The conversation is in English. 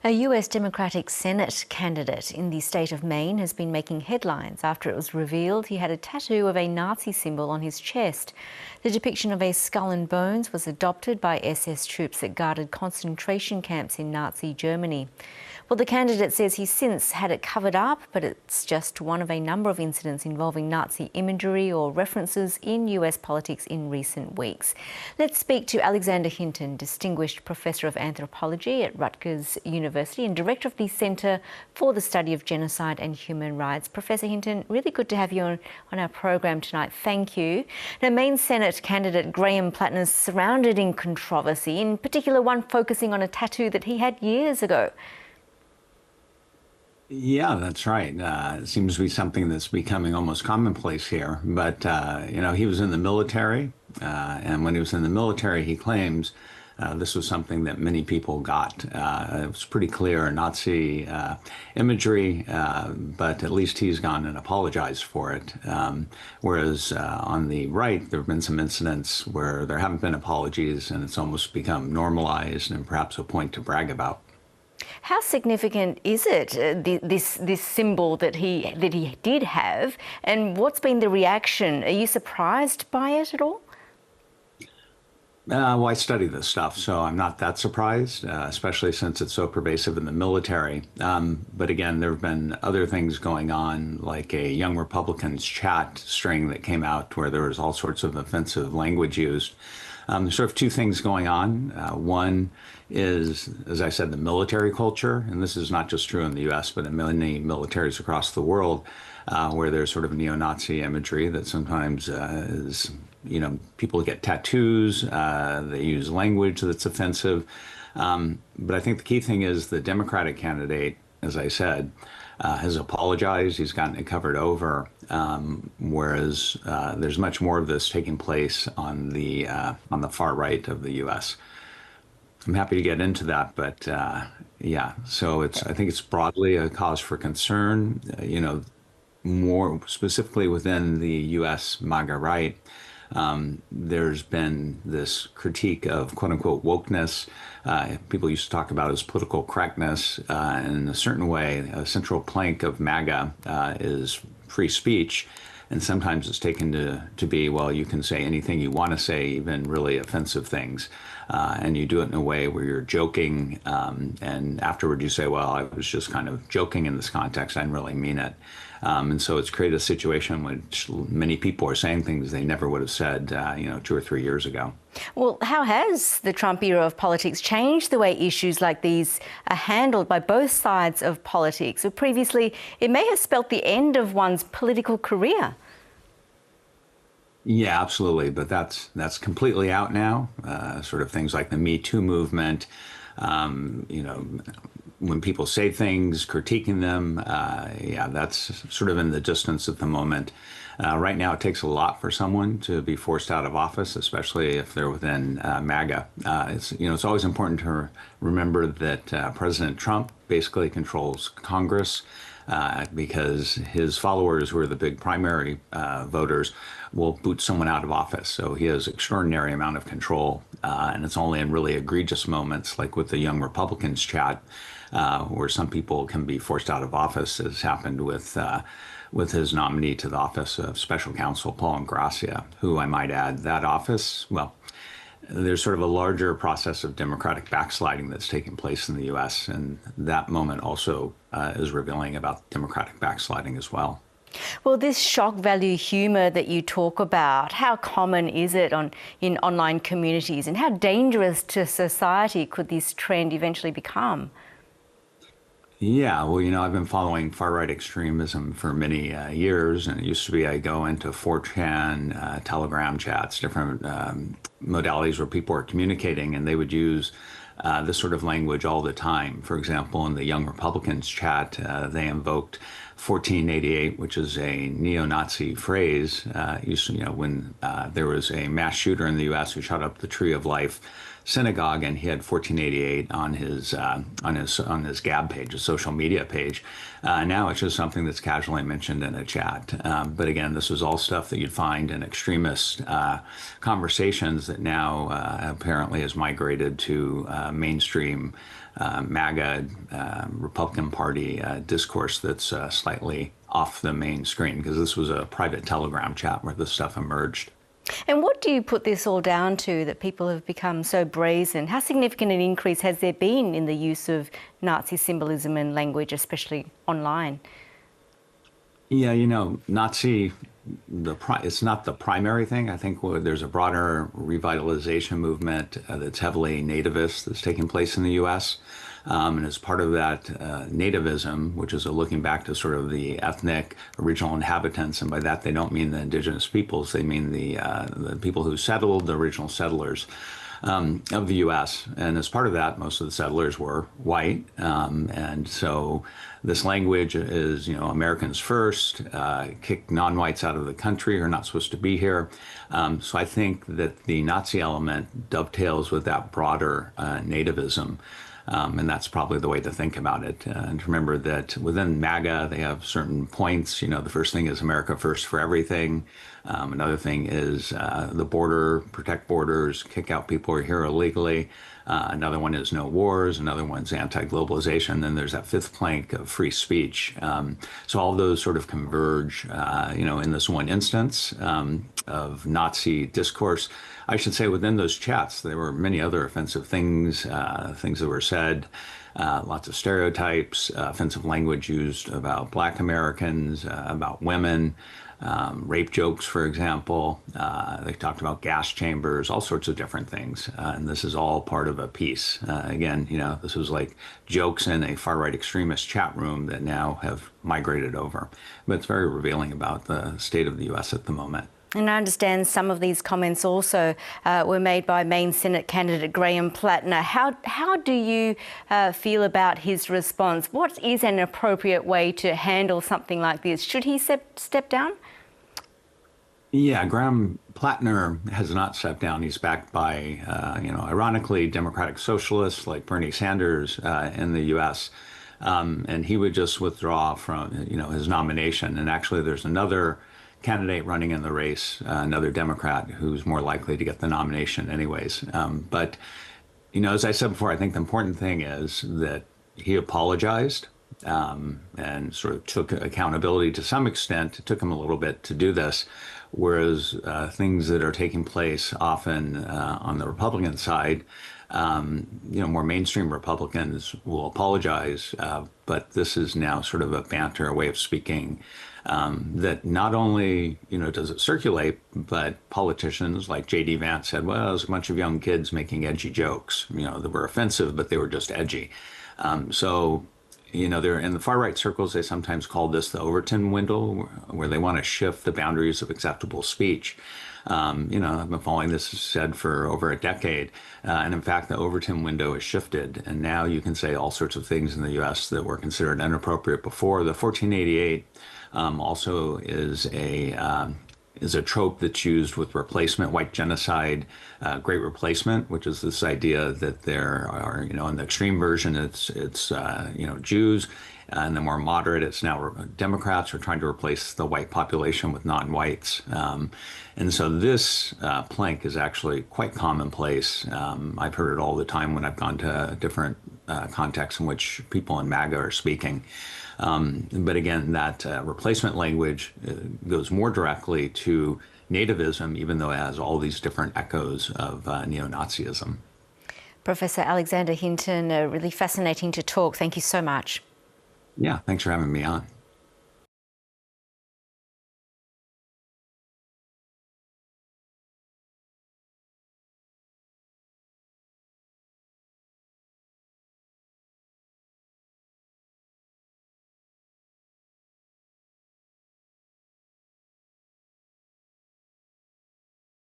A US Democratic Senate candidate in the state of Maine has been making headlines after it was revealed he had a tattoo of a Nazi symbol on his chest. The depiction of a skull and bones was adopted by SS troops that guarded concentration camps in Nazi Germany. Well, the candidate says he's since had it covered up, but it's just one of a number of incidents involving Nazi imagery or references in US politics in recent weeks. Let's speak to Alexander Hinton, Distinguished Professor of Anthropology at Rutgers University and Director of the Centre for the Study of Genocide and Human Rights. Professor Hinton, really good to have you on our program tonight. Thank you. Now, Maine Senate candidate Graham Platner is surrounded in controversy, in particular one focusing on a tattoo that he had years ago. Yeah, that's right. It seems to be something that's becoming almost commonplace here. But, he was in the military, and when he was in the military, he claims this was something that many people got. It was pretty clear Nazi imagery, but at least he's gone and apologized for it. Whereas on the right, there have been some incidents where there haven't been apologies, and it's almost become normalized and perhaps a point to brag about. How significant is it, this symbol that he did have, and what's been the reaction? Are you surprised by it at all? Well, I study this stuff, so I'm not that surprised, especially since it's so pervasive in the military. But again, there have been other things going on, like a Young Republicans chat string that came out where there was all sorts of offensive language used. There's sort of two things going on. One is, as I said, the military culture, and this is not just true in the US, but in many militaries across the world, where there's sort of neo-Nazi imagery that sometimes is, people get tattoos, they use language that's offensive. But I think the key thing is the Democratic candidate, as I said, has apologized. He's gotten it covered over, whereas there's much more of this taking place on the far right of the U.S. I'm happy to get into that, but yeah. So I think it's broadly a cause for concern. More specifically within the U.S. MAGA right. There's been this critique of quote unquote wokeness. People used to talk about as political correctness. In a certain way, a central plank of MAGA is free speech. And sometimes it's taken to be, well, you can say anything you want to say, even really offensive things. And you do it in a way where you're joking. And afterward you say, well, I was just kind of joking in this context. I didn't really mean it. And so it's created a situation in which many people are saying things they never would have said, 2 or 3 years ago. Well, how has the Trump era of politics changed the way issues like these are handled by both sides of politics? Well, previously, it may have spelt the end of one's political career. Yeah, absolutely. But that's completely out now. Sort of things like the Me Too movement, when people say things, critiquing them, that's sort of in the distance at the moment. Right now, it takes a lot for someone to be forced out of office, especially if they're within MAGA. It's always important to remember that President Trump basically controls Congress because his followers, who are the big primary voters, will boot someone out of office. So he has extraordinary amount of control, and it's only in really egregious moments, like with the Young Republicans chat, where some people can be forced out of office, as happened with his nominee to the office of special counsel, Paul Ingrassia, who I might add, that office, well, there's sort of a larger process of democratic backsliding that's taking place in the U.S., and that moment also is revealing about democratic backsliding as well. Well, this shock value humour that you talk about, how common is it in online communities, and how dangerous to society could this trend eventually become? Yeah, well, I've been following far-right extremism for many years, and it used to be I go into 4chan, Telegram chats, different modalities where people are communicating, and they would use this sort of language all the time. For example, in the Young Republicans chat, they invoked 1488, which is a neo-Nazi phrase. When there was a mass shooter in the U.S. who shot up the Tree of Life synagogue, and he had 1488 on his Gab page, a social media page. Now it's just something that's casually mentioned in a chat. But again, this was all stuff that you'd find in extremist conversations that now apparently has migrated to mainstream MAGA Republican Party discourse that's slightly off the main screen, because this was a private Telegram chat where this stuff emerged. And what do you put this all down to, that people have become so brazen? How significant an increase has there been in the use of Nazi symbolism and language, especially online? Yeah, Nazi, it's not the primary thing. I think there's a broader revitalization movement that's heavily nativist that's taking place in the U.S. And as part of that, Nativism, which is a looking back to sort of the ethnic original inhabitants, and by that they don't mean the indigenous peoples, they mean the people who settled, the original settlers of the U.S. And as part of that, most of the settlers were white. And so this language is, Americans first, kick non-whites out of the country who are not supposed to be here. So I think that the Nazi element dovetails with that broader nativism. And that's probably the way to think about it. And remember that within MAGA, they have certain points. The first thing is America first for everything. Another thing is the border, protect borders, kick out people who are here illegally. Another one is no wars. Another one's anti-globalization. Then there's that fifth plank of free speech. So all of those sort of converge, in this one instance of Nazi discourse. I should say within those chats, there were many other offensive things, things that were said, lots of stereotypes, offensive language used about Black Americans, about women, rape jokes, for example. They talked about gas chambers, all sorts of different things. And this is all part of a piece. Again, this was like jokes in a far-right extremist chat room that now have migrated over. But it's very revealing about the state of the U.S. at the moment. And I understand some of these comments also were made by Maine Senate candidate Graham Platner. How do you feel about his response? What is an appropriate way to handle something like this? Should he step down? Yeah, Graham Platner has not stepped down. He's backed by, ironically, Democratic socialists like Bernie Sanders in the U.S. And he would just withdraw from, his nomination. And actually, there's another candidate running in the race, another Democrat who's more likely to get the nomination anyways. But, as I said before, I think the important thing is that he apologized and sort of took accountability to some extent. It took him a little bit to do this, whereas things that are taking place often on the Republican side, more mainstream Republicans will apologize, but this is now sort of a banter, a way of speaking that not only, does it circulate, but politicians like J.D. Vance said, well, it was a bunch of young kids making edgy jokes, that were offensive, but they were just edgy. They're in the far-right circles, they sometimes call this the Overton window, where they want to shift the boundaries of acceptable speech. I've been following this said for over a decade. And in fact, the Overton window is shifted. And now you can say all sorts of things in the U.S. that were considered inappropriate before. The 1488 also is a trope that's used with replacement, white genocide, great replacement, which is this idea that there are, in the extreme version, it's Jews, and the more moderate, it's now Democrats are trying to replace the white population with non-whites. And so this plank is actually quite commonplace. I've heard it all the time when I've gone to different contexts in which people in MAGA are speaking. But again, that replacement language goes more directly to nativism, even though it has all these different echoes of neo-Nazism. Professor Alexander Hinton, really fascinating to talk. Thank you so much. Yeah, thanks for having me on.